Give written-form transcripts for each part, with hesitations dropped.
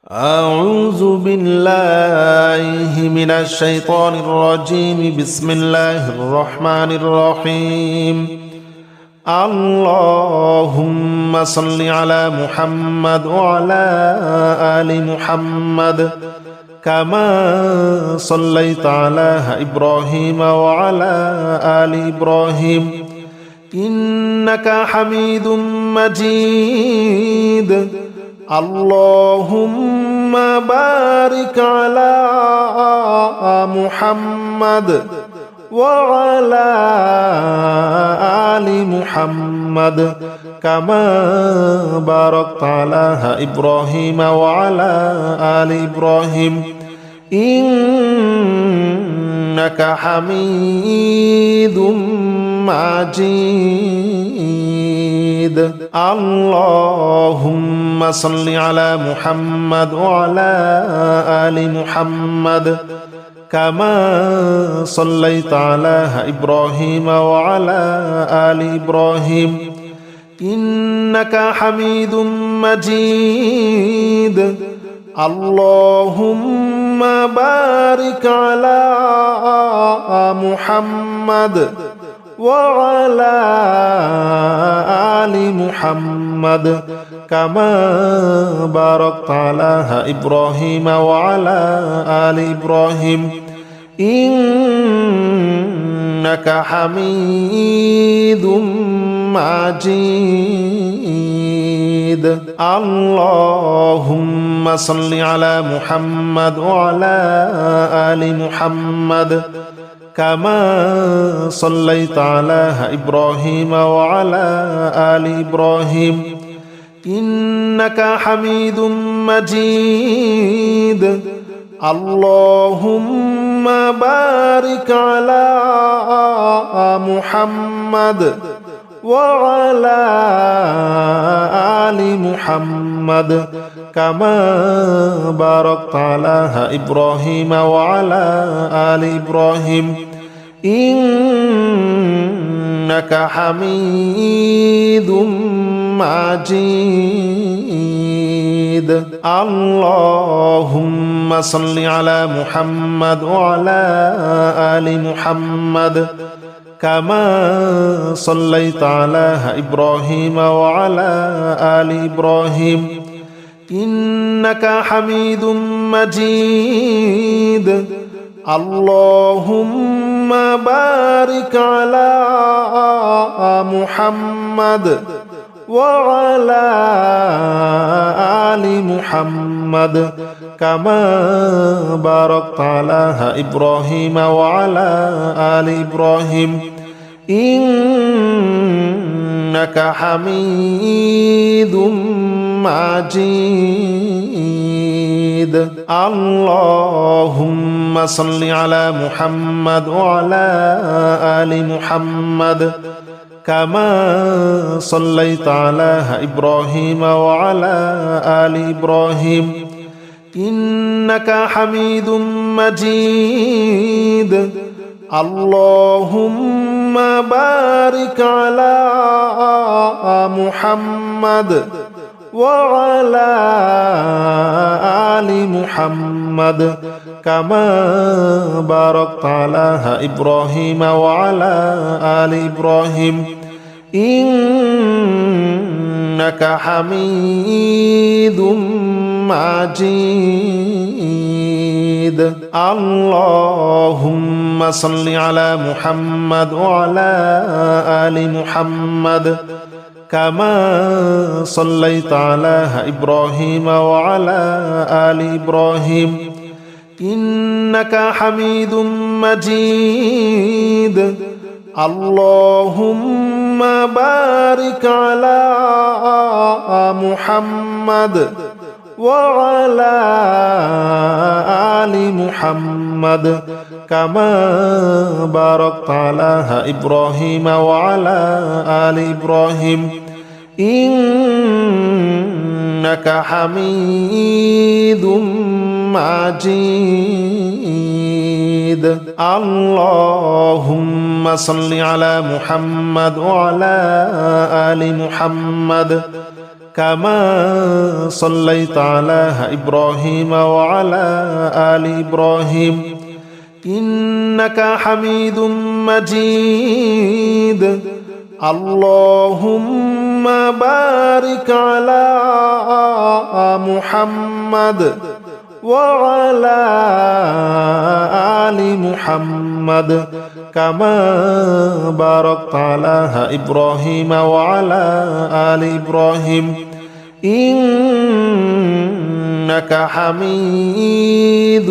أعوذ بالله من الشيطان الرجيم. بسم الله الرحمن الرحيم. اللهم صل على محمد وعلى آل محمد كما صليت على إبراهيم وعلى آل إبراهيم إنك حميد مجيد. اللهم بارك على محمد وعلى آل محمد كما باركت على إبراهيم وعلى آل إبراهيم إنك حميد مجيد. اللهم صل على محمد وعلى آل محمد كما صليت على إبراهيم وعلى آل إبراهيم إنك حميد مجيد. اللهم بارك على محمد وعلى آل محمد كما باركت على إبراهيم وعلى آل إبراهيم إنك حميد مجيد. اللهم صل على محمد وعلى آل محمد كما صليت على إبراهيم وعلى آل إبراهيم إنك حميد مجيد. اللهم بارك على محمد وعلى آل محمد كما باركت على إبراهيم وعلى آل إبراهيم إنك حميد مجيد. اللهم صل على محمد وعلى آل محمد كما صليت على إبراهيم وعلى آل إبراهيم إنك حميد مجيد. اللهم بارك على محمد وعلى آل محمد كما باركت على إبراهيم وعلى آل إبراهيم إنك حميد مجيد. اللهم صل على محمد وعلى آل محمد كما صليت على إبراهيم وعلى آل إبراهيم إنك حميد مجيد. اللهم بارك على محمد وعلى آل محمد كما باركت على إبراهيم وعلى آل إبراهيم إنك حميد مجيد. اللهم صل على محمد وعلى آل محمد كما صليت على إبراهيم وعلى آل إبراهيم إنك حميد مجيد. اللهم بارك على محمد وعلى آل محمد كما باركت على إبراهيم وعلى آل إبراهيم إنك حميد مجيد. اللهم صل على محمد وعلى آل محمد كما صليت على إبراهيم وعلى آل إبراهيم إنك حميد مجيد اللهم بارك على محمد وعلى آل محمد كما باركت على إبراهيم وعلى آل إبراهيم إنك حميد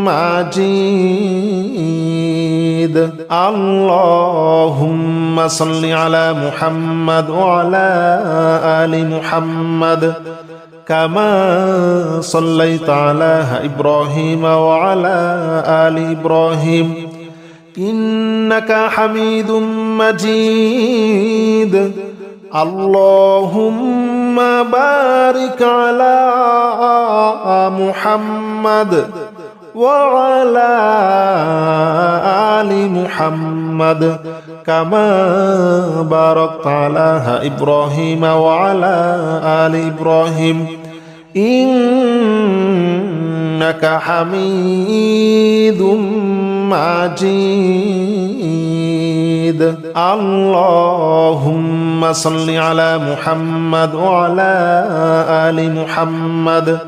مجيد اللهم صل على محمد وعلى آل محمد كما صليت على إبراهيم وعلى آل إبراهيم إنك حميد مجيد اللهم بارك على محمد وعلى آل محمد كما باركت على إبراهيم وعلى آل إبراهيم إنك حميد مجيد اللهم صل على محمد وعلى آل محمد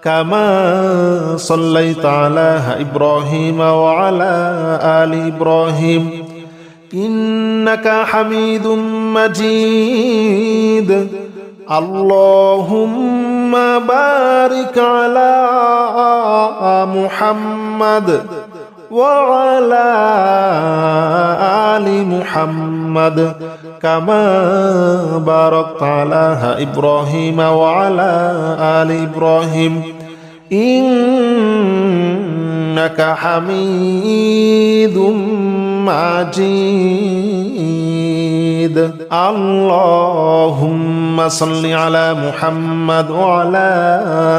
كما صليت على إبراهيم وعلى آل إبراهيم إنك حميد مجيد اللهم بارك على محمد وعلى آل محمد كما باركت على إبراهيم وعلى آل إبراهيم إنك حميد مجيد اللهم صل على محمد وعلى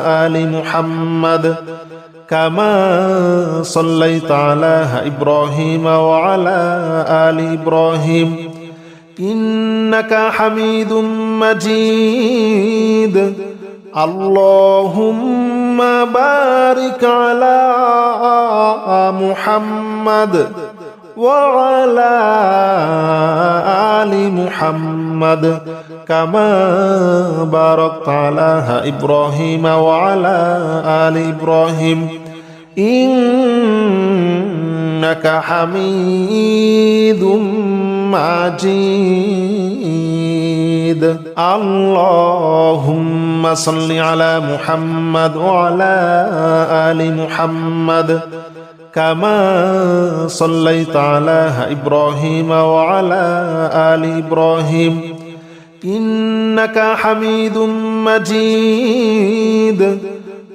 آل محمد كما صليت على إبراهيم وعلى آل إبراهيم إنك حميد مجيد اللهم بارك على محمد وعلى آل محمد كما باركت على إبراهيم وعلى آل إبراهيم إنك حميد مجيد اللهم صل على محمد وعلى آل محمد كما صليت على إبراهيم وعلى آل إبراهيم إنك حميد مجيد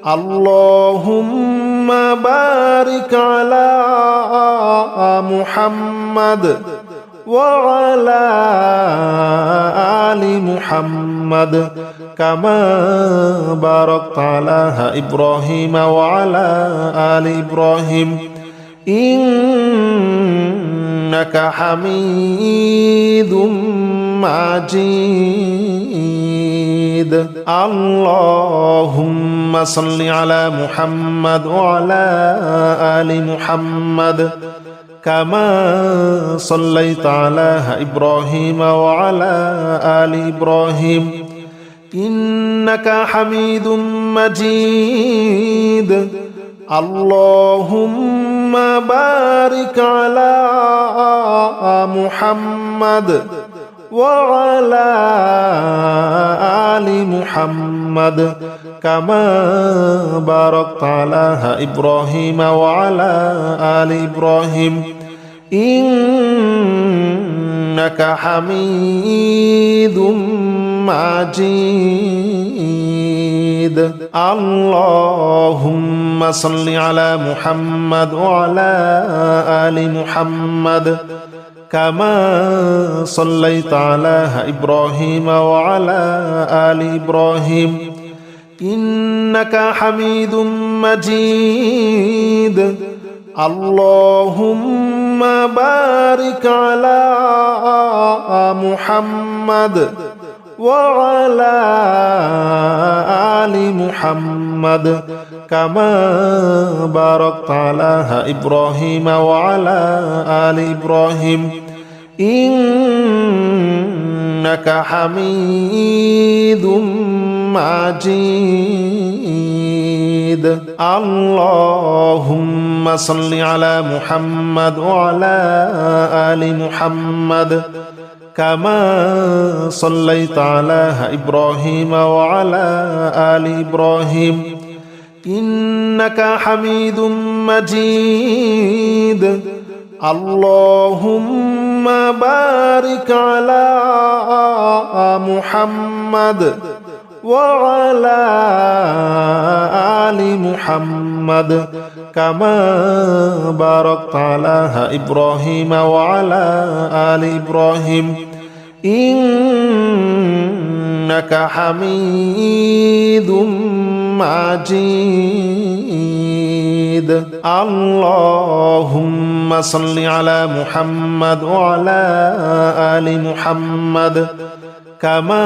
اللهم بارك على محمد وعلى آل محمد كما باركت على إبراهيم وعلى آل إبراهيم إنك حميد مجيد اللهم صل على محمد وعلى آل محمد كما صليت على إبراهيم وعلى آل إبراهيم إنك حميد مجيد اللهم بارك على محمد وعلى آل محمد كما باركت على إبراهيم وعلى آل إبراهيم إنك حميد مجيد اللهم صل على محمد وعلى آل محمد كما صليت على إبراهيم وعلى آل إبراهيم إنك حميد مجيد اللهم بارك على محمد وعلى آل محمد كما باركت على إبراهيم وعلى آل إبراهيم إنك حميد مجيد. اللهم صل على محمد وعلى آل محمد كما صليت على إبراهيم وعلى آل إبراهيم إنك حميد مجيد. اللهم بارك على محمد وعلى آل محمد كما باركت على إبراهيم وعلى آل إبراهيم إنك حميد مجيد. اللهم صل على محمد وعلى آل محمد كما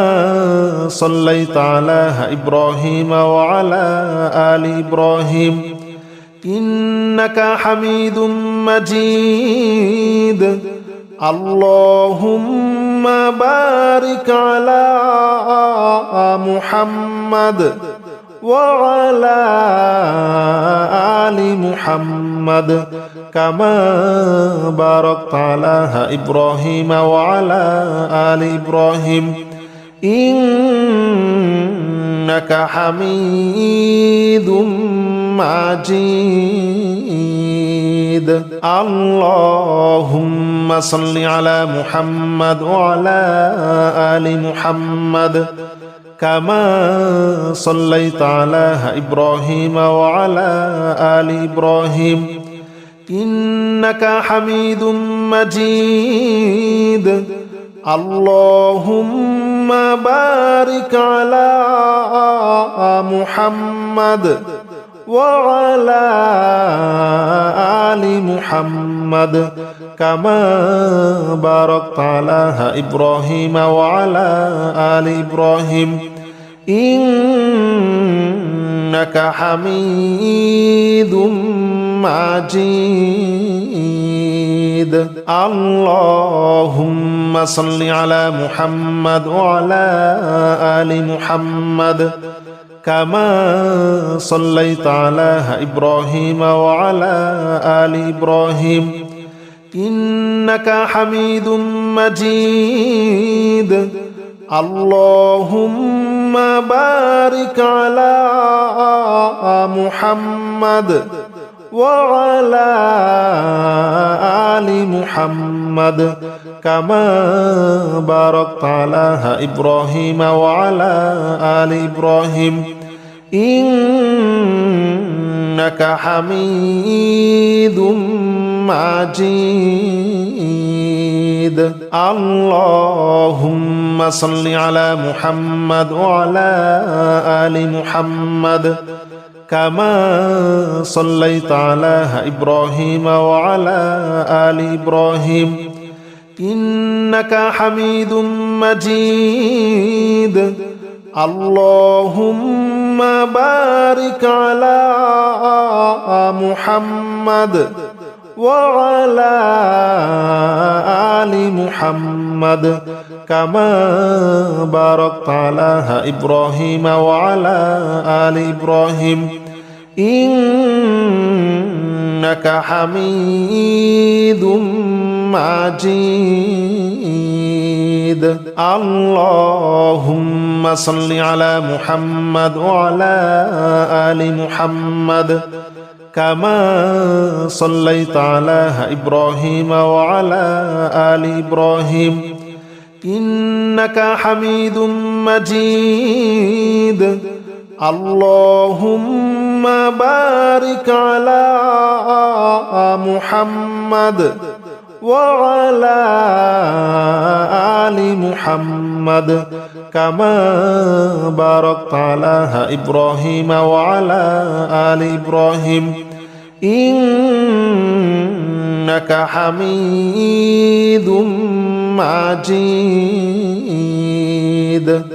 صليت على إبراهيم وعلى آل إبراهيم إنك حميد مجيد. اللهم بارك على محمد وعلى آل محمد كما باركت على إبراهيم وعلى آل إبراهيم إنك حميد مجيد. اللهم صل على محمد وعلى آل محمد كما صليت على إبراهيم وعلى آل إبراهيم إنك حميد مجيد. اللهم بارك على محمد وعلى آل محمد كما باركت على إبراهيم وعلى آل إبراهيم إنك حميد مجيد. اللهم صل على محمد وعلى آل محمد كما صليت على إبراهيم وعلى آل إبراهيم إنك حميد مجيد. اللهم بارك على محمد وعلى آل محمد كما باركت على إبراهيم وعلى آل إبراهيم إنك حميد مجيد. اللهم صل على محمد وعلى آل محمد كما صليت على إبراهيم وعلى آل إبراهيم إنك حميد مجيد. اللهم بارك على محمد وعلى آل محمد كما باركت على إبراهيم وعلى آل إبراهيم إنك حميد مجيد. اللهم صل على محمد وعلى آل محمد كما صليت على إبراهيم وعلى آل إبراهيم إنك حميد مجيد. اللهم بارك على محمد وعلى آل محمد كما باركت على إبراهيم وعلى آل إبراهيم إنك حميد مجيد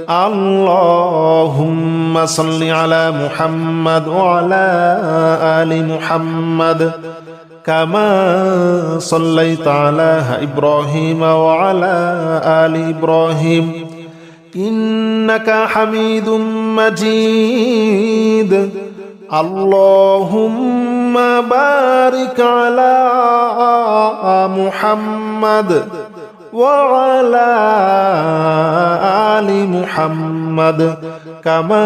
اللهم صل على محمد وعلى آل محمد كما صليت على إبراهيم وعلى آل إبراهيم إنك حميد مجيد اللهم بارك على محمد وعلى آل محمد كما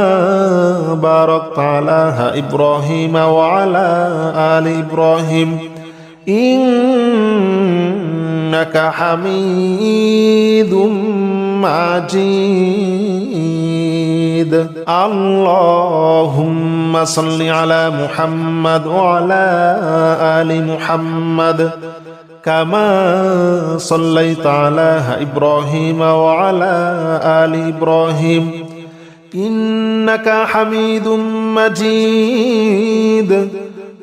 باركت على إبراهيم وعلى آل إبراهيم إنك حميد مجيد اللهم صل على محمد وعلى آل محمد كما صليت على إبراهيم وعلى آل إبراهيم إنك حميد مجيد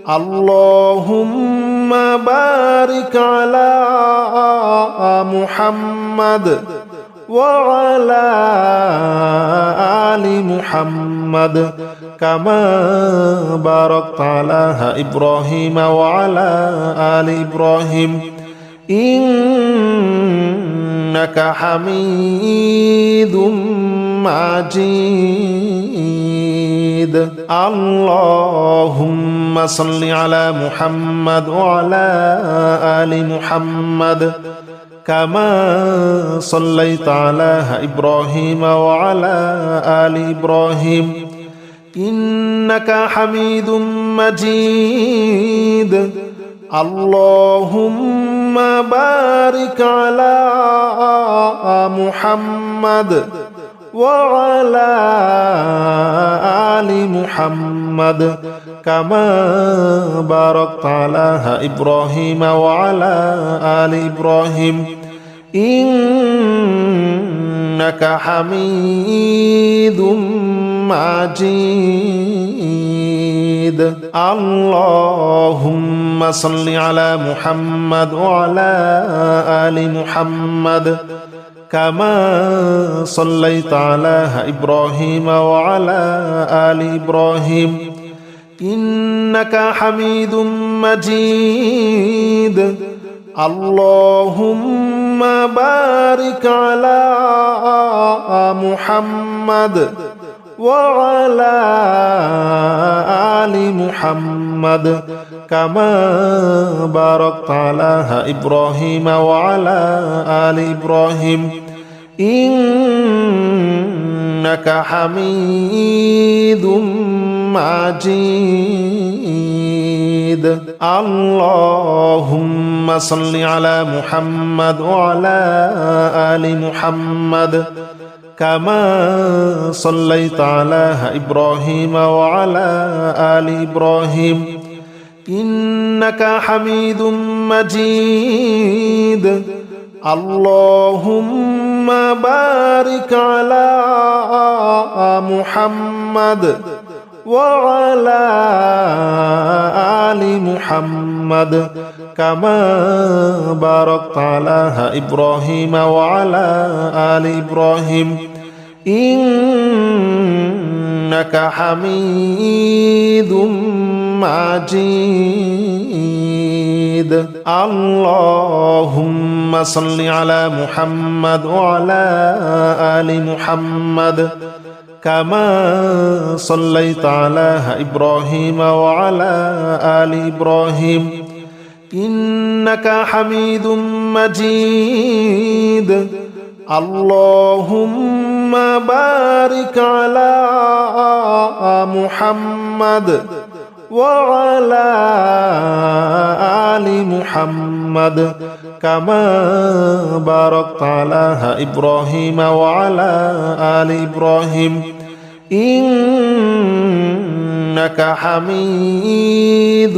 اللهم بارك على محمد وعلى آل محمد كما باركت على إبراهيم وعلى آل إبراهيم إنك حميد مجيد اللهم صل على محمد وعلى آل محمد كما صليت على إبراهيم وعلى آل إبراهيم إنك حميد مجيد اللهم بارك على محمد وعلى آل محمد كما باركت على إبراهيم وعلى آل إبراهيم إنك حميد مجيد اللهم صل على محمد وعلى آل محمد كما صليت على إبراهيم وعلى آل إبراهيم إنك حميد مجيد اللهم بارك على محمد وعلى آل محمد كما باركت على إبراهيم وعلى آل إبراهيم إنك حميد مجيد اللهم صل على محمد وعلى آل محمد كما صليت على إبراهيم وعلى آل إبراهيم إنك حميد مجيد اللهم بارك على محمد وعلى آل محمد كما باركت على إبراهيم وعلى آل إبراهيم إنك حميد مجيد اللهم صل على محمد وعلى آل محمد كما صليت على إبراهيم وعلى آل إبراهيم إنك حميد مجيد اللهم بارك على محمد وعلى آل محمد كما باركت على إبراهيم وعلى آل إبراهيم إنك حميد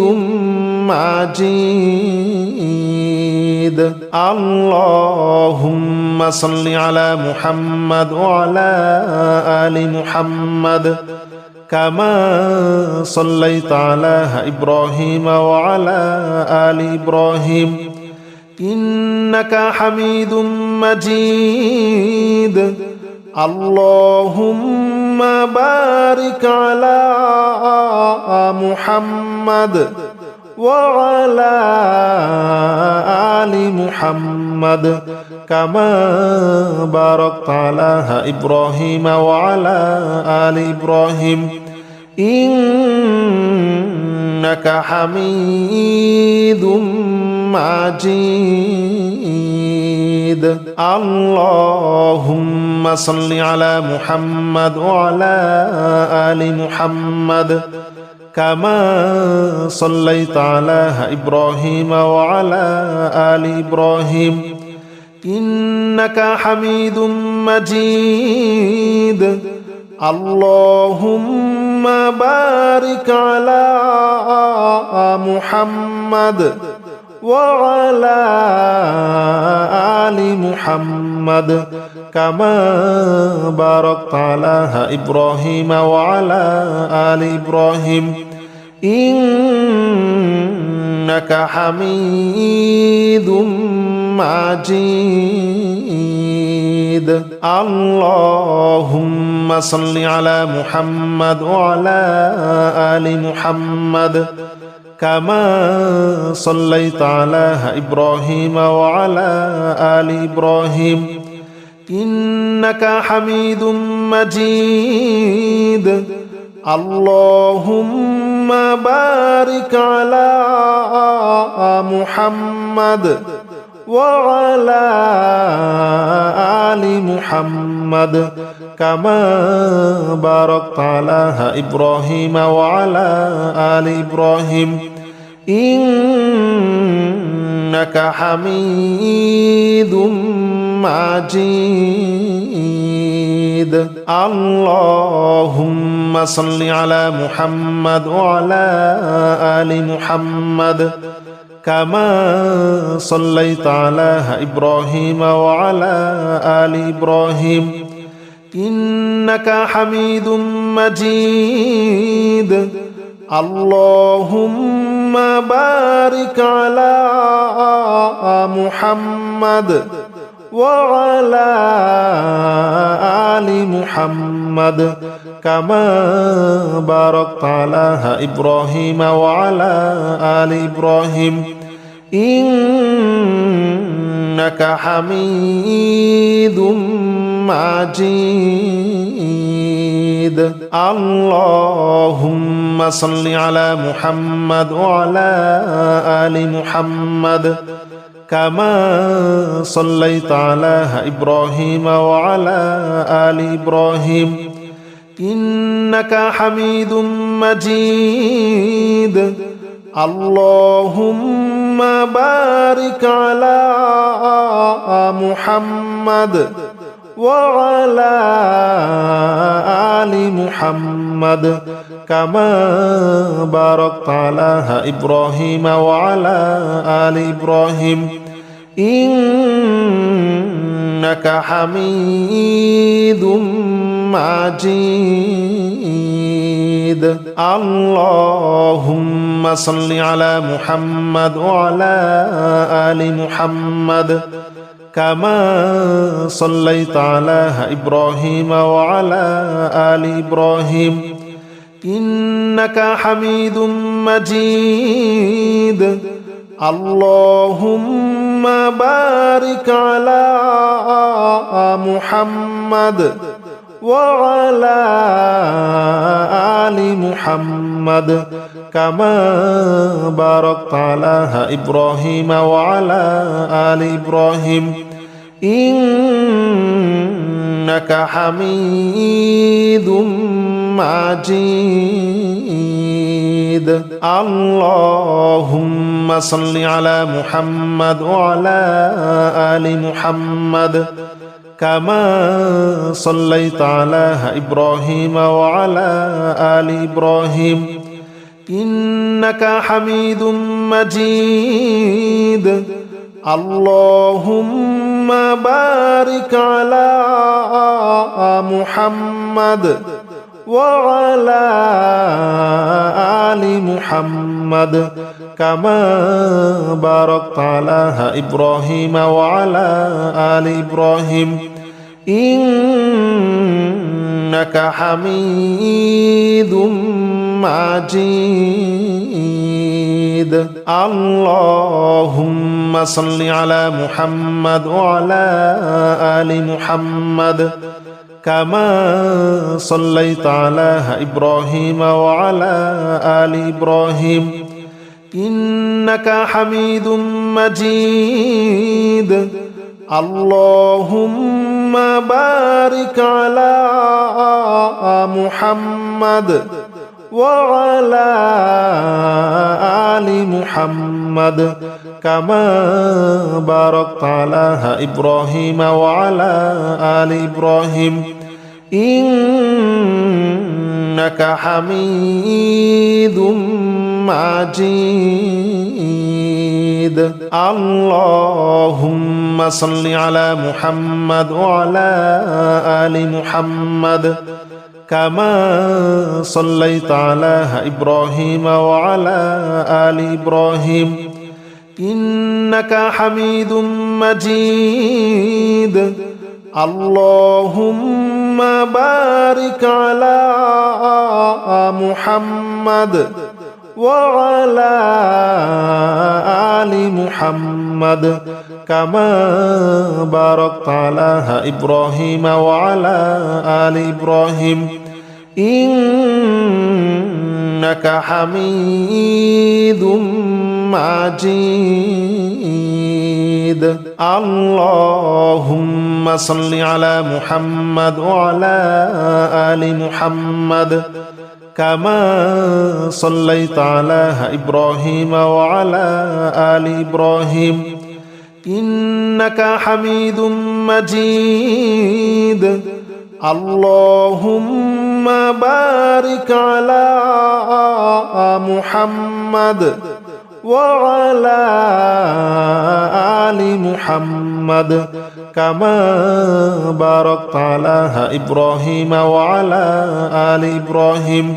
مجيد اللهم صل على محمد وعلى آل محمد كما صليت على إبراهيم وعلى آل إبراهيم إنك حميد مجيد اللهم بارك على محمد وعلى آل محمد كما باركت على إبراهيم وعلى آل إبراهيم إنك حميد مجيد اللهم صل على محمد وعلى آل محمد كما صليت على إبراهيم وعلى آل إبراهيم إنك حميد مجيد اللهم بارك على محمد وعلى آل محمد كما باركت على إبراهيم وعلى آل إبراهيم إنك حميد مجيد اللهم صل على محمد وعلى آل محمد كما صليت على إبراهيم وعلى آل إبراهيم إنك حميد مجيد اللهم بارك على محمد وعلى آل محمد كما باركت على إبراهيم وعلى آل إبراهيم إنك حميد مجيد اللهم صل على محمد وعلى آل محمد كما صليت على إبراهيم وعلى آل إبراهيم إنك حميد مجيد اللهم بارك على محمد وعلى آل محمد كما باركت على إبراهيم وعلى آل إبراهيم إنك حميد مجيد اللهم صل على محمد وعلى آل محمد كما صليت على إبراهيم وعلى آل إبراهيم إنك حميد مجيد اللهم بارك على محمد وعلى آل محمد كما باركت على إبراهيم وعلى آل إبراهيم إنك حميد مجيد اللهم صل على محمد وعلى آل محمد كما صليت على إبراهيم وعلى آل إبراهيم إنك حميد مجيد اللهم بارك على محمد وعلى آل محمد كما باركت على إبراهيم وعلى آل إبراهيم إنك حميد مجيد اللهم صل على محمد وعلى آل محمد كما صليت على إبراهيم وعلى آل إبراهيم إنك حميد مجيد اللهم بارك على محمد وعلى آل محمد كما باركت على إبراهيم وعلى آل إبراهيم إنك حميد مجيد اللهم صل على محمد وعلى آل محمد كما صليت على إبراهيم وعلى آل إبراهيم إنك حميد مجيد اللهم بارك على محمد وعلى آل محمد كما باركت على إبراهيم وعلى آل إبراهيم إنك حميد مجيد اللهم صل على محمد وعلى آل محمد كما صليت على إبراهيم وعلى آل إبراهيم إنك حميد مجيد اللهم بارك على محمد وعلى آل محمد كما باركت على إبراهيم وعلى آل إبراهيم إنك حميد مجيد اللهم صل على محمد وعلى آل محمد كما صليت على إبراهيم وعلى آل إبراهيم إنك حميد مجيد اللهم بارك على محمد وعلى آل محمد كما باركت على إبراهيم وعلى آل إبراهيم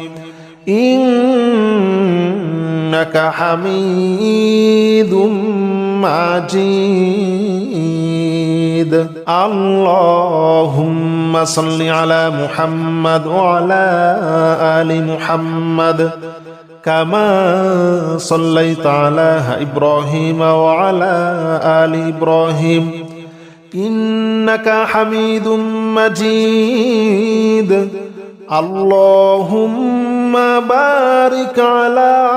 إنك حميد مجيد اللهم صل على محمد وعلى آل محمد كما صليت على إبراهيم وعلى آل إبراهيم إنك حميد مجيد اللهم بارك على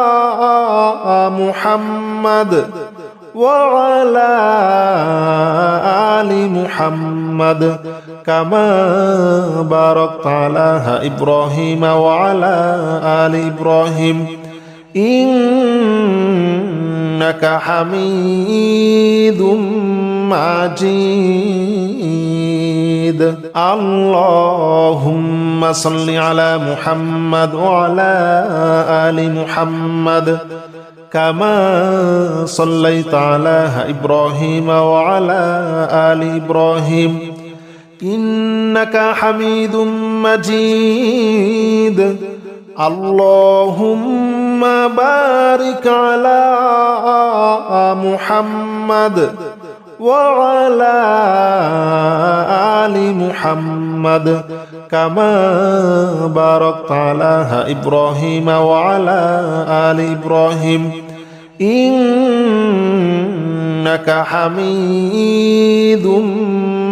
محمد وعلى آل محمد كما باركت على إبراهيم وعلى آل إبراهيم إنك حميد مجيد اللهم صل على محمد وعلى آل محمد كما صليت على إبراهيم وعلى آل إبراهيم إنك حميد مجيد اللهم بارك على محمد وعلى آل محمد كما باركت على إبراهيم وعلى آل إبراهيم إنك حميد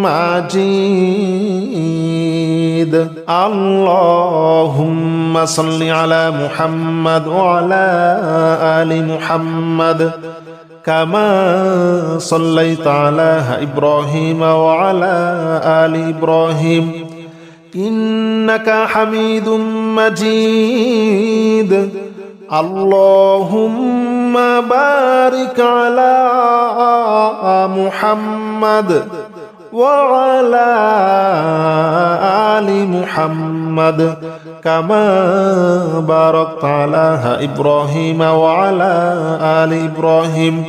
مجيد اللهم صل على محمد وعلى آل محمد كما صليت على إبراهيم وعلى آل إبراهيم إنك حميد مجيد اللهم بارك على محمد وعلى آل محمد كما باركت على إبراهيم وعلى آل إبراهيم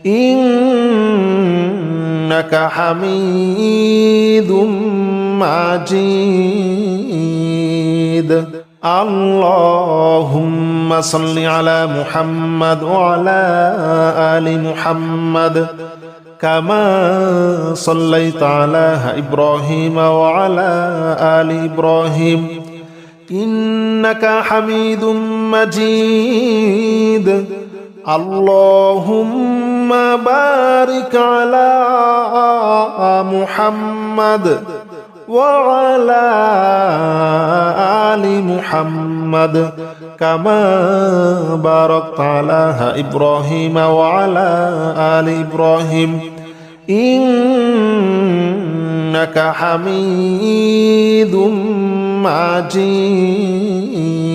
إنك حميد مجيد اللهم صل على محمد وعلى آل محمد كما صليت على إبراهيم وعلى آل إبراهيم إنك حميد مجيد اللهم بارك على محمد وعلى آل محمد كما باركت على إبراهيم وعلى آل إبراهيم إنك حميد مجيد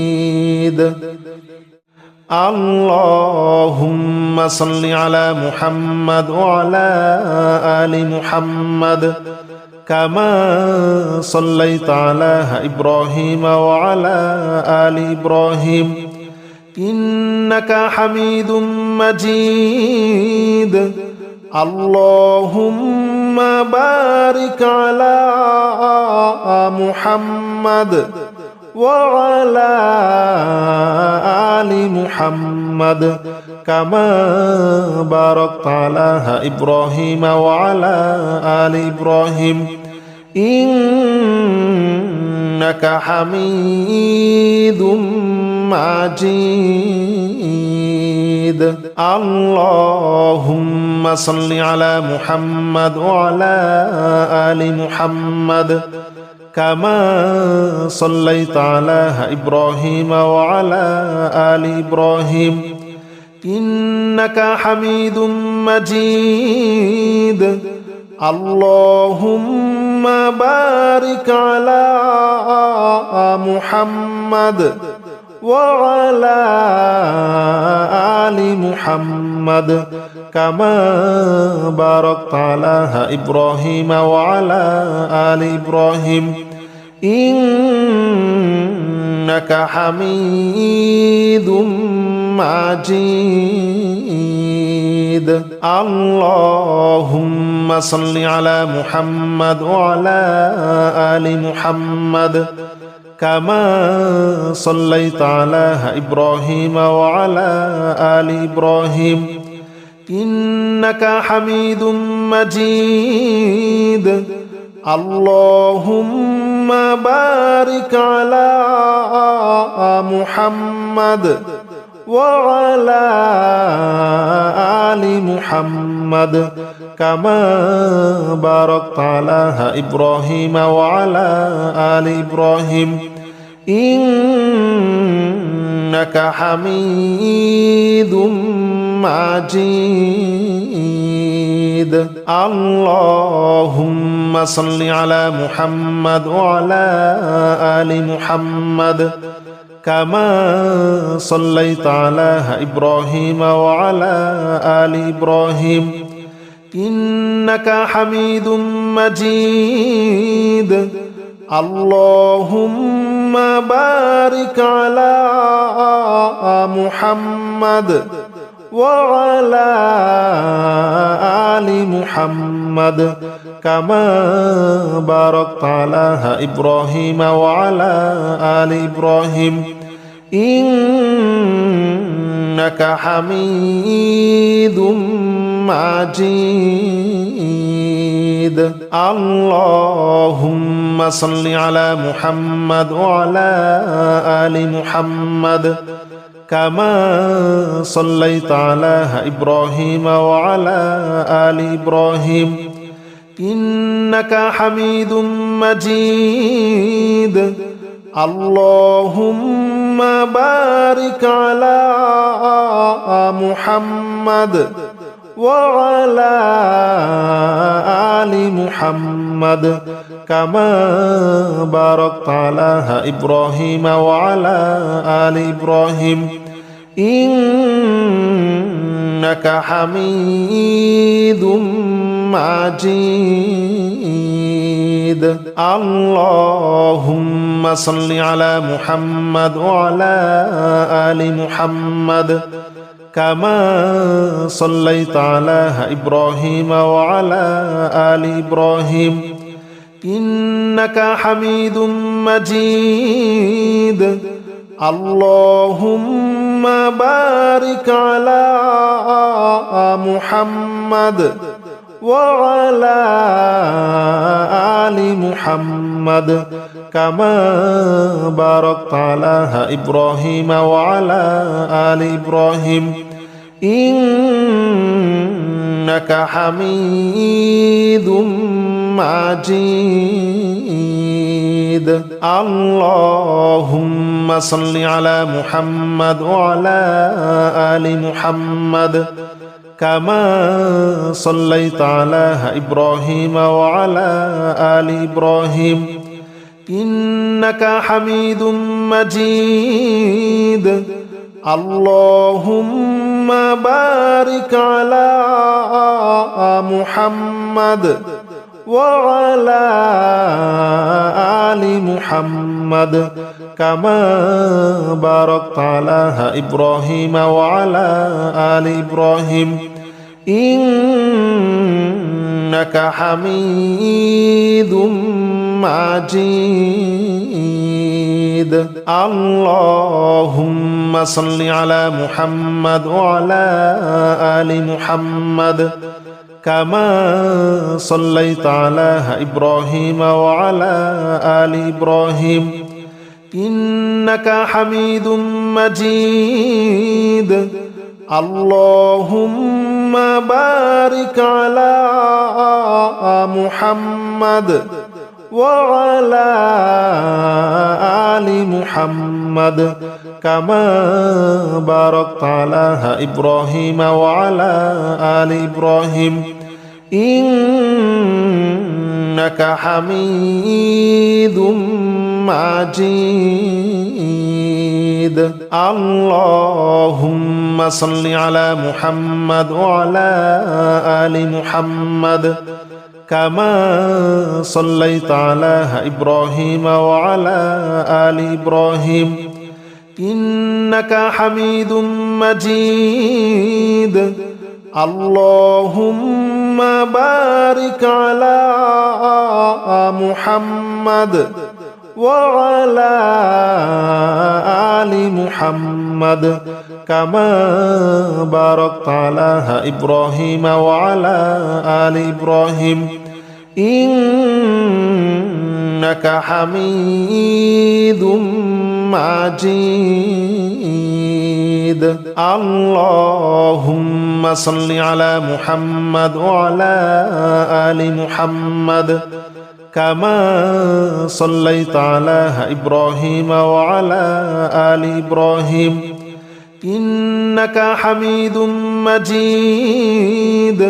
اللهم صل على محمد وعلى آل محمد كما صليت على إبراهيم وعلى آل إبراهيم إنك حميد مجيد اللهم بارك على محمد وعلى آل محمد كما باركت على إبراهيم وعلى آل إبراهيم إنك حميد مجيد اللهم صل على محمد وعلى آل محمد كما صليت على إبراهيم وعلى آل إبراهيم إنك حميد مجيد اللهم بارك على محمد وعلى آل محمد كما باركت على إبراهيم وعلى آل إبراهيم إنك حميد مجيد اللهم صل على محمد وعلى آل محمد كما صليت على إبراهيم وعلى آل إبراهيم إنك حميد مجيد اللهم بارك على محمد وعلى آل محمد كما باركت على إبراهيم وعلى آل إبراهيم إنك حميد مجيد اللهم صل على محمد وعلى آل محمد كما صليت على إبراهيم وعلى آل إبراهيم إنك حميد مجيد اللهم بارك على محمد وعلى آل محمد كما باركت على إبراهيم وعلى آل إبراهيم إنك حميد مجيد اللهم صل على محمد وعلى آل محمد كما صليت على إبراهيم وعلى آل إبراهيم إنك حميد مجيد اللهم بارك على محمد وعلى آل محمد كما باركت على إبراهيم وعلى آل إبراهيم إنك حميد مجيد اللهم صل على محمد وعلى آل محمد كما صليت على إبراهيم وعلى آل إبراهيم إنك حميد مجيد اللهم بارك على محمد وعلى آل محمد كما باركت على إبراهيم وعلى آل إبراهيم إنك حميد مجيد اللهم صل على محمد وعلى آل محمد كما صليت على إبراهيم وعلى آل إبراهيم إنك حميد مجيد اللهم بارك على محمد وعلى آل محمد كما باركت على إبراهيم وعلى آل إبراهيم إنك حميد مجيد اللهم صل على محمد وعلى آل محمد كما صليت على إبراهيم وعلى آل إبراهيم إنك حميد مجيد اللهم بارك على محمد وعلى آل محمد كما باركت على إبراهيم وعلى آل إبراهيم إنك حميد مجيد اللهم صل على محمد وعلى آل محمد كما صليت على إبراهيم وعلى آل إبراهيم إنك حميد مجيد اللهم بارك على محمد وعلى آل محمد كما باركت على إبراهيم وعلى آل إبراهيم إنك حميد مجيد اللهم صل على محمد وعلى آل محمد كما صليت على إبراهيم وعلى آل إبراهيم إنك حميد مجيد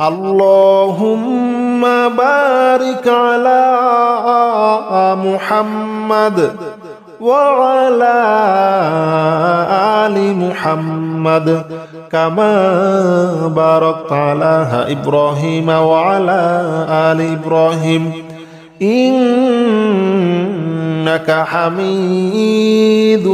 اللهم بارك على محمد وعلى آل محمد كما باركت على إبراهيم وعلى آل إبراهيم إنك حميد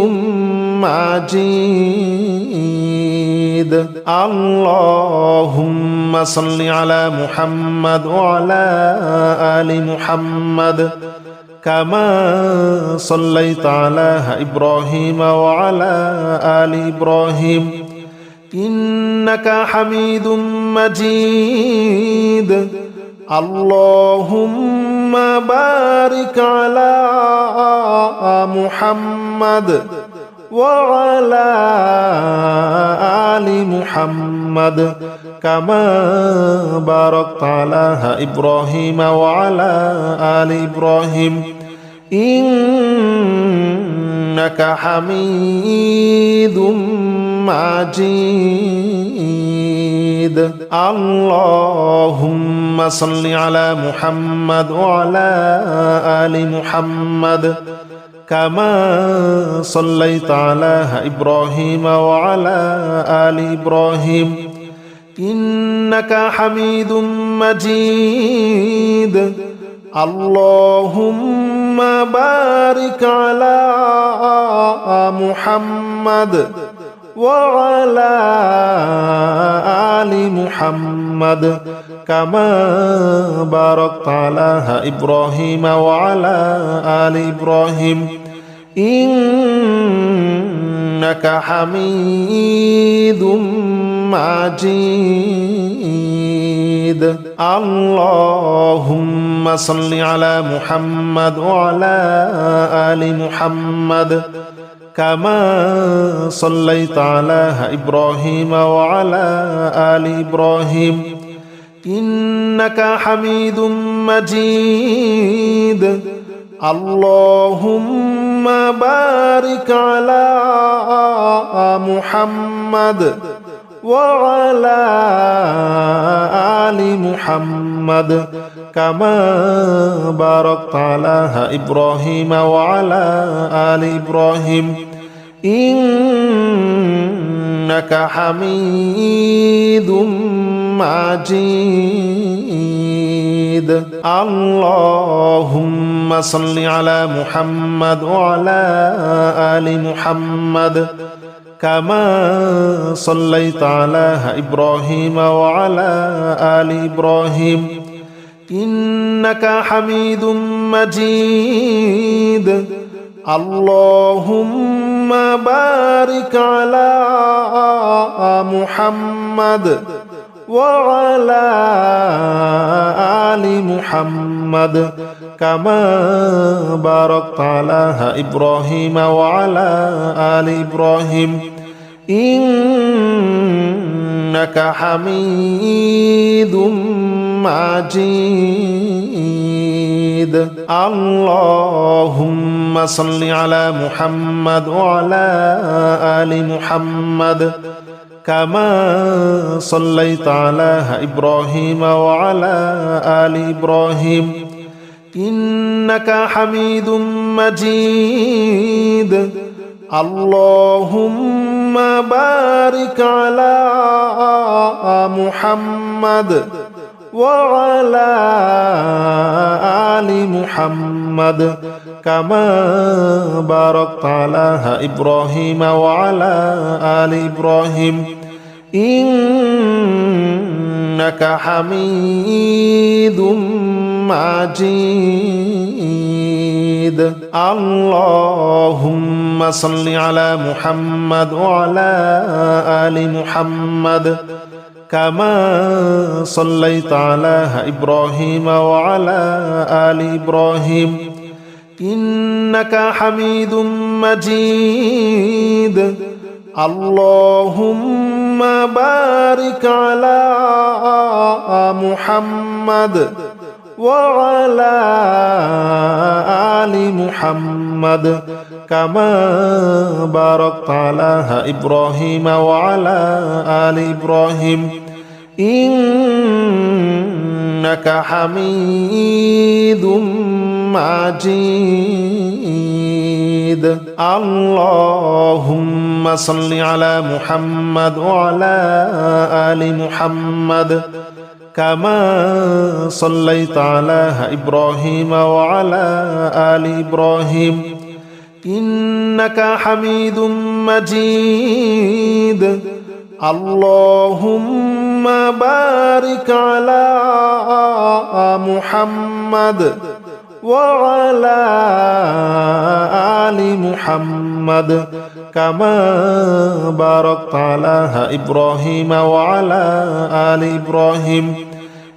مجيد اللهم صل على محمد وعلى آل محمد كما صليت على إبراهيم وعلى آل إبراهيم إنك حميد مجيد اللهم بارك على محمد وعلى آل محمد كما باركت على إبراهيم وعلى آل إبراهيم إنك حميد مجيد اللهم صل على محمد وعلى آل محمد كما صليت على إبراهيم وعلى آل إبراهيم إنك حميد مجيد اللهم بارك على محمد وعلى آل محمد كما باركت على إبراهيم وعلى آل إبراهيم إنك حميد مجيد اللهم صل على محمد وعلى آل محمد كما صليت على إبراهيم وعلى آل إبراهيم إنك حميد مجيد اللهم بارك على محمد وعلى آل محمد كما باركت على إبراهيم وعلى آل إبراهيم إنك حميد مجيد اللهم صل على محمد وعلى آل محمد كما صليت على إبراهيم وعلى آل إبراهيم إنك حميد مجيد اللهم بارك على محمد وعلى آل محمد كما باركت على إبراهيم وعلى آل إبراهيم إنك حميد مجيد اللهم صل على محمد وعلى آل محمد كما صليت على إبراهيم وعلى آل إبراهيم إنك حميد مجيد اللهم بارك على محمد وعلى آل محمد كما باركت على إبراهيم وعلى آل إبراهيم إنك حميد مجيد اللهم صل على محمد وعلى آل محمد كما صليت على إبراهيم وعلى آل إبراهيم إنك حميد مجيد اللهم بارك على محمد وعلى آل محمد كما باركت على إبراهيم وعلى آل إبراهيم إنك حميد مجيد اللهم صل على محمد وعلى آل محمد كما صليت على إبراهيم وعلى آل إبراهيم إنك حميد مجيد اللهم بارك على محمد وعلى آل محمد كما باركت على إبراهيم وعلى آل إبراهيم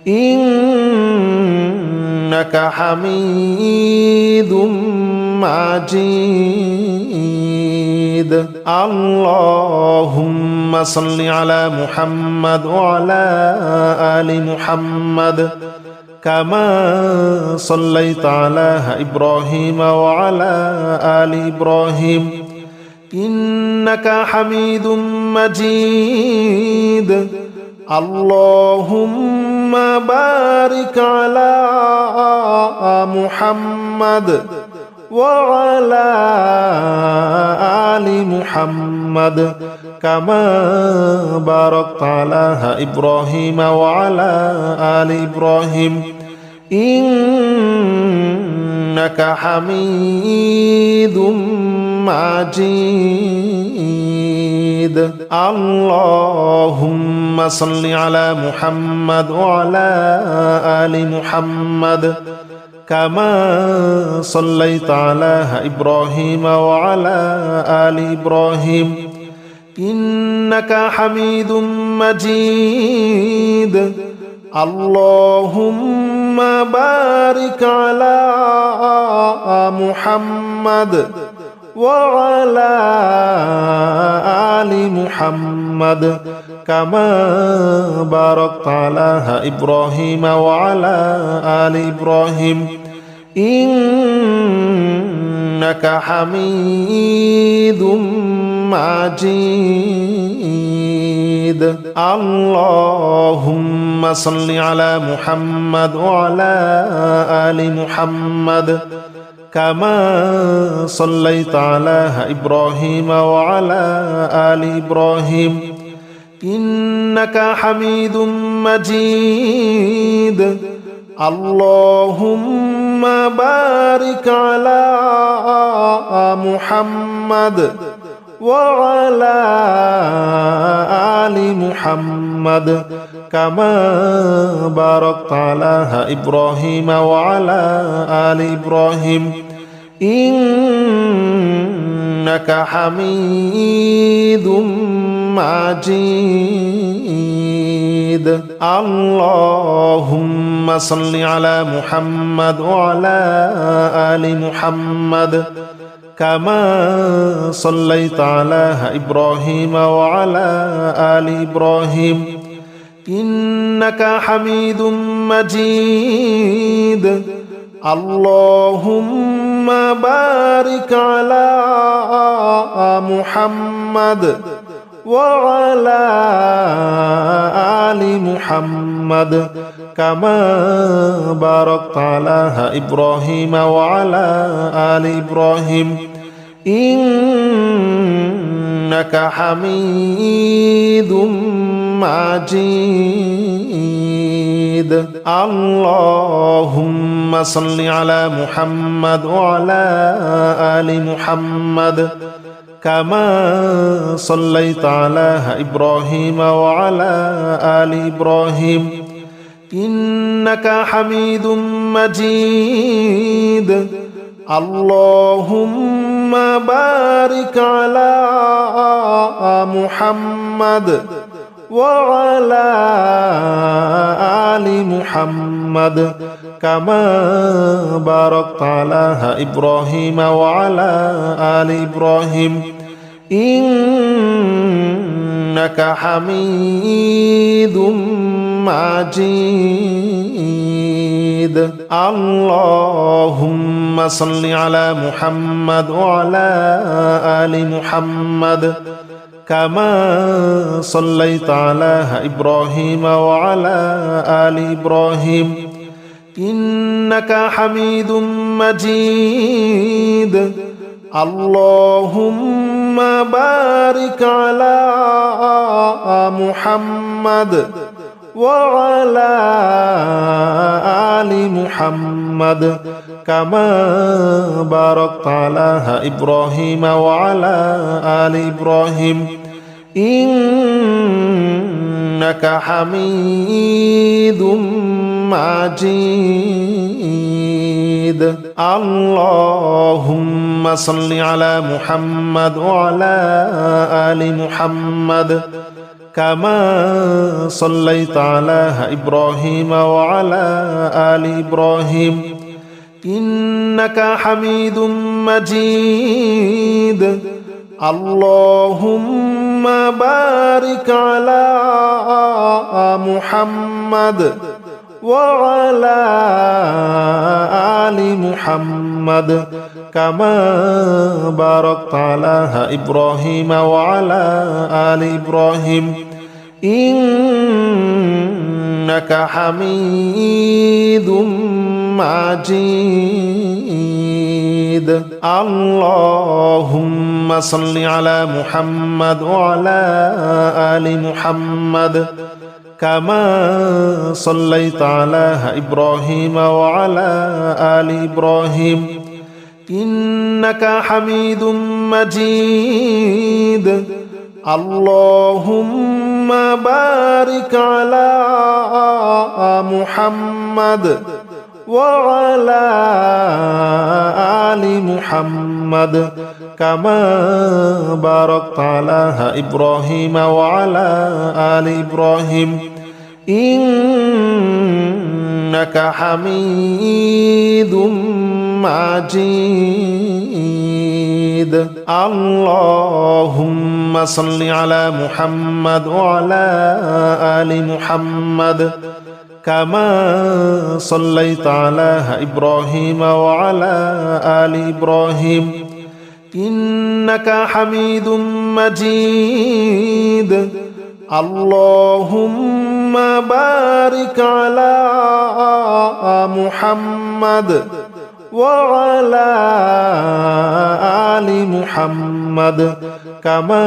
إنك حميد مجيد اللهم صل على محمد وعلى آل محمد كما صليت على إبراهيم وعلى آل إبراهيم إنك حميد مجيد اللهم بارك على محمد وعلى آل محمد كما باركت على إبراهيم وعلى آل إبراهيم إنك حميد مجيد اللهم صل على محمد وعلى آل محمد كما صليت على إبراهيم وعلى آل إبراهيم إنك حميد مجيد اللهم بارك على محمد وعلى آل محمد كما باركت على إبراهيم وعلى آل إبراهيم إنك حميد مجيد اللهم صل على محمد وعلى آل محمد كما صليت على إبراهيم وعلى آل إبراهيم إنك حميد مجيد اللهم بارك على محمد وعلى آل محمد كما باركت على إبراهيم وعلى آل إبراهيم إنك حميد مجيد اللهم صل على محمد وعلى آل محمد كما صليت على إبراهيم وعلى آل إبراهيم إنك حميد مجيد اللهم بارك على محمد وعلى آل محمد كما باركت على إبراهيم وعلى آل إبراهيم إنك حميد مجيد اللهم صل على محمد وعلى آل محمد كما صليت على إبراهيم وعلى آل إبراهيم إنك حميد مجيد اللهم بارك على محمد وعلى آل محمد كما باركت على إبراهيم وعلى آل إبراهيم إنك حميد مجيد اللهم صل على محمد وعلى آل محمد كما صليت على إبراهيم وعلى آل إبراهيم إنك حميد مجيد اللهم بارك على محمد وعلى آل محمد كما باركت على إبراهيم وعلى آل إبراهيم إنك حميد مجيد اللهم صل على محمد وعلى آل محمد كما صليت على إبراهيم وعلى آل إبراهيم إنك حميد مجيد اللهم بارك على محمد وعلى آل محمد كما باركت على إبراهيم وعلى آل إبراهيم إنك حميد مجيد اللهم صل على محمد وعلى آل محمد كما صليت على إبراهيم وعلى آل إبراهيم إنك حميد مجيد اللهم بارك على محمد وعلى آل محمد كما باركت على إبراهيم وعلى آل إبراهيم إنك حميد مجيد اللهم صل على محمد وعلى آل محمد كما صليت على إبراهيم وعلى آل إبراهيم إنك حميد مجيد اللهم بارك على محمد وعلى آل محمد كما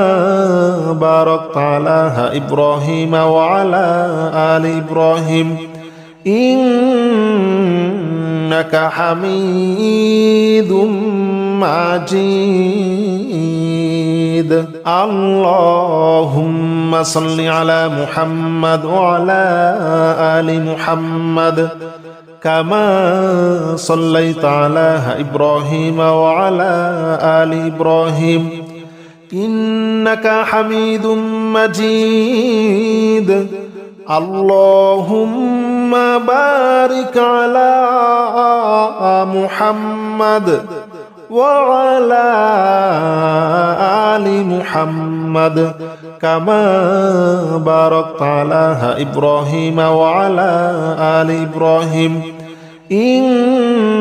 باركت على إبراهيم وعلى آل إبراهيم إنك حميد مجيد اللهم صل على محمد وعلى آل محمد كما صليت على إبراهيم وعلى آل إبراهيم إنك حميد مجيد اللهم بارك على محمد وعلى آل محمد كما باركت على إبراهيم وعلى آل إبراهيم إنك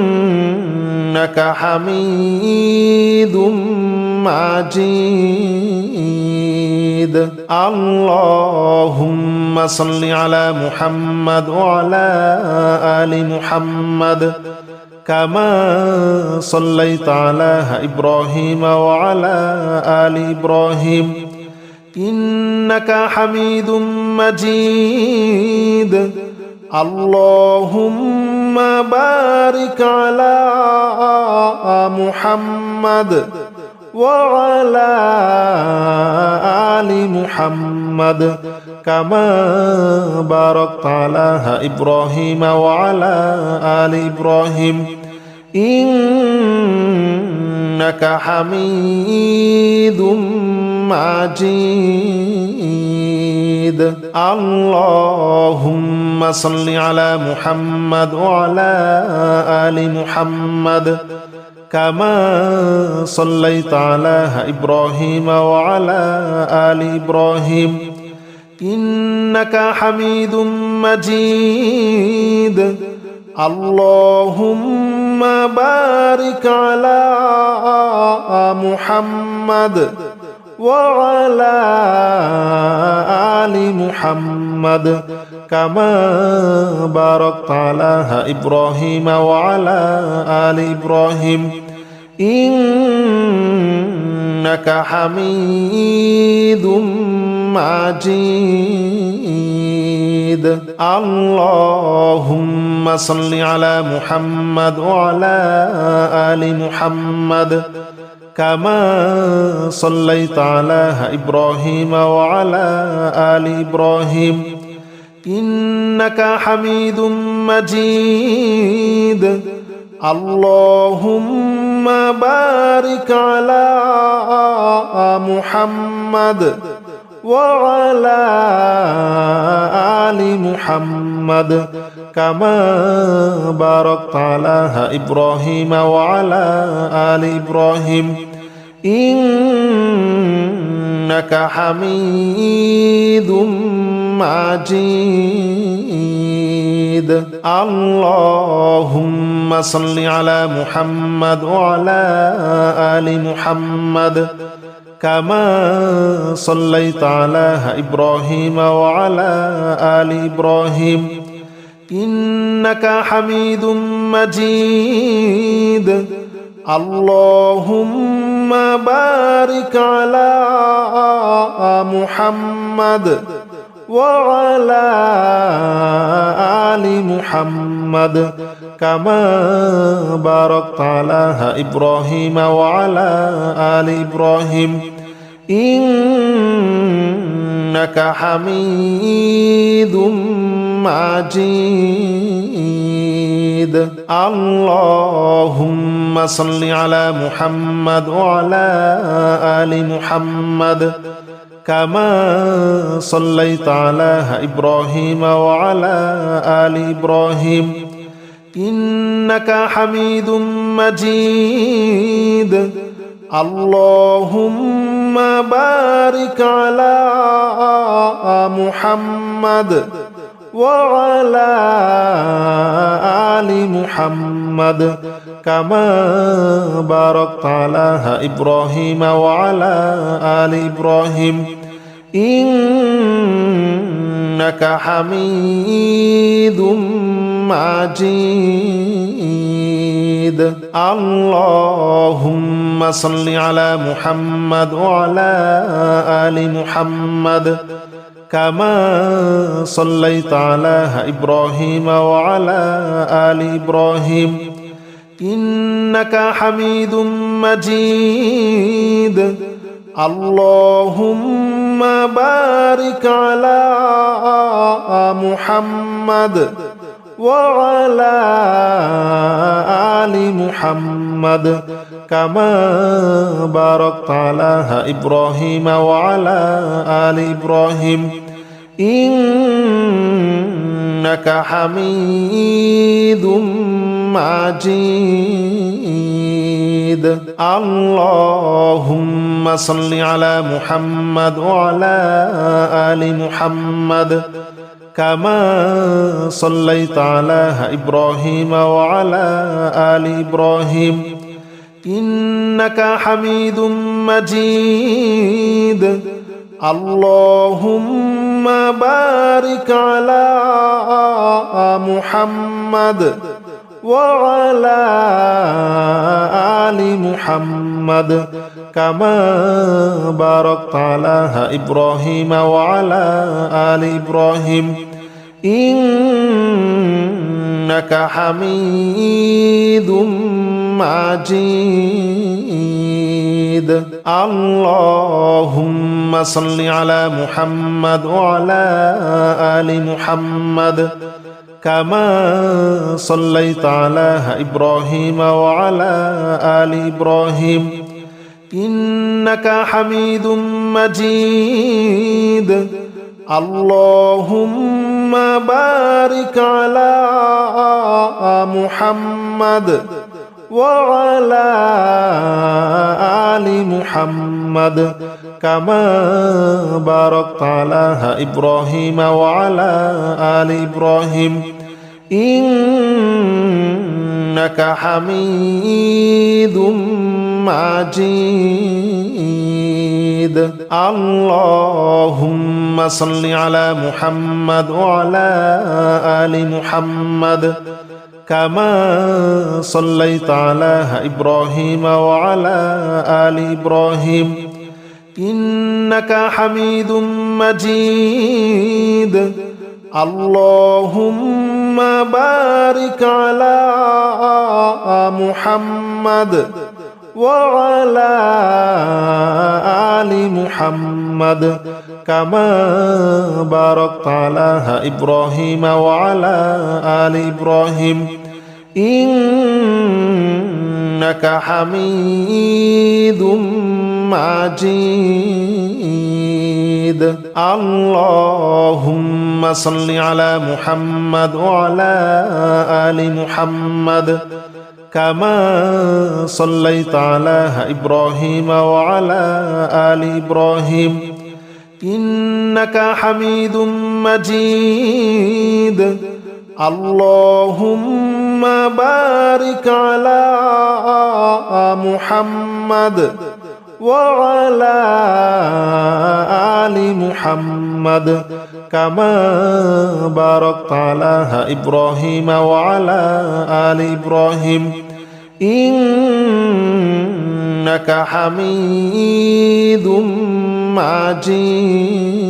حميد مجيد اللهم صل على محمد وعلى آل محمد كما صليت على إبراهيم وعلى آل إبراهيم إنك حميد مجيد اللهم بارك على محمد وعلى آل محمد كما باركت على إبراهيم وعلى آل إبراهيم إنك حميد مجيد اللهم صل على محمد وعلى آل محمد كما صليت على إبراهيم وعلى آل إبراهيم إنك حميد مجيد اللهم بارك على محمد وعلى آل محمد كما باركت على إبراهيم وعلى آل إبراهيم إنك حميد مجيد اللهم صل على محمد وعلى آل محمد كما صليت على إبراهيم وعلى آل إبراهيم إنك حميد مجيد اللهم بارك على محمد وعلى آل محمد كما باركت على إبراهيم وعلى آل إبراهيم إنك حميد مجيد اللهم صل على محمد وعلى آل محمد كما صليت على إبراهيم وعلى آل إبراهيم إنك حميد مجيد اللهم بارك على محمد وعلى آل محمد كما باركت على إبراهيم وعلى آل إبراهيم إنك حميد مجيد اللهم صل على محمد وعلى آل محمد كما صليت على إبراهيم وعلى آل إبراهيم إنك حميد مجيد اللهم بارك على محمد وعلى آل محمد كما باركت على إبراهيم وعلى آل إبراهيم إنك حميد مجيد اللهم صل على محمد وعلى آل محمد كما صليت على إبراهيم وعلى آل إبراهيم إنك حميد مجيد اللهم بارك على محمد وعلى آل محمد كما باركت على إبراهيم وعلى آل إبراهيم إنك حميد مجيد اللهم صل على محمد وعلى آل محمد كما صليت على إبراهيم وعلى آل إبراهيم إنك حميد مجيد اللهم بارك على محمد وعلى آل محمد كما باركت على إبراهيم وعلى آل إبراهيم إنك حميد مجيد اللهم صل على محمد وعلى آل محمد كما صليت على إبراهيم وعلى آل إبراهيم إنك حميد مجيد اللهم بارك على محمد وعلى آل محمد كما باركت على إبراهيم وعلى آل إبراهيم إنك حميد مجيد اللهم صل على محمد وعلى آل محمد كما صليت على إبراهيم وعلى آل إبراهيم إنك حميد مجيد اللهم بارك على محمد وعلى آل محمد كما باركت على إبراهيم وعلى آل إبراهيم إنك حميد مجيد اللهم صل على محمد وعلى آل محمد كما صليت على إبراهيم وعلى آل إبراهيم إنك حميد مجيد اللهم بارك على محمد وعلى آل محمد كما باركت على إبراهيم وعلى آل إبراهيم إنك حميد مجيد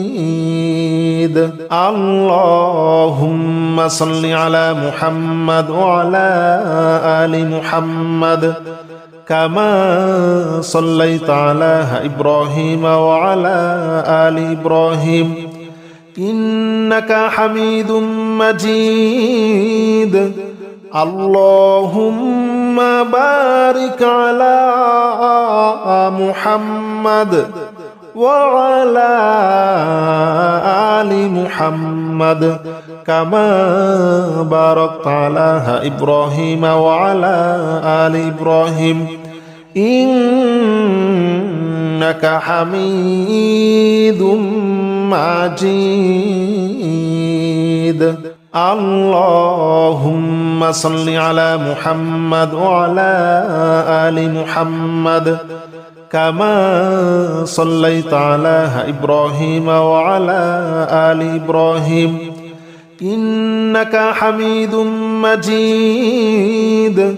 اللهم صل على محمد وعلى آل محمد كما صليت على إبراهيم وعلى آل إبراهيم إنك حميد مجيد اللهم بارك على محمد وعلى آل محمد كما باركت على إبراهيم وعلى آل إبراهيم إنك حميد مجيد اللهم صل على محمد وعلى آل محمد كما صليت على إبراهيم وعلى آل إبراهيم إنك حميد مجيد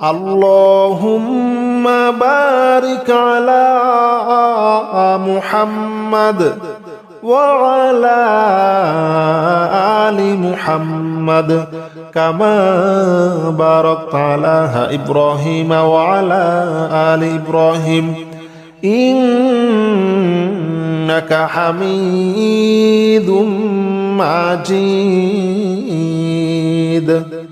اللهم بارك على محمد وعلى آل محمد كما باركت على إبراهيم وعلى آل إبراهيم إنك حميد مجيد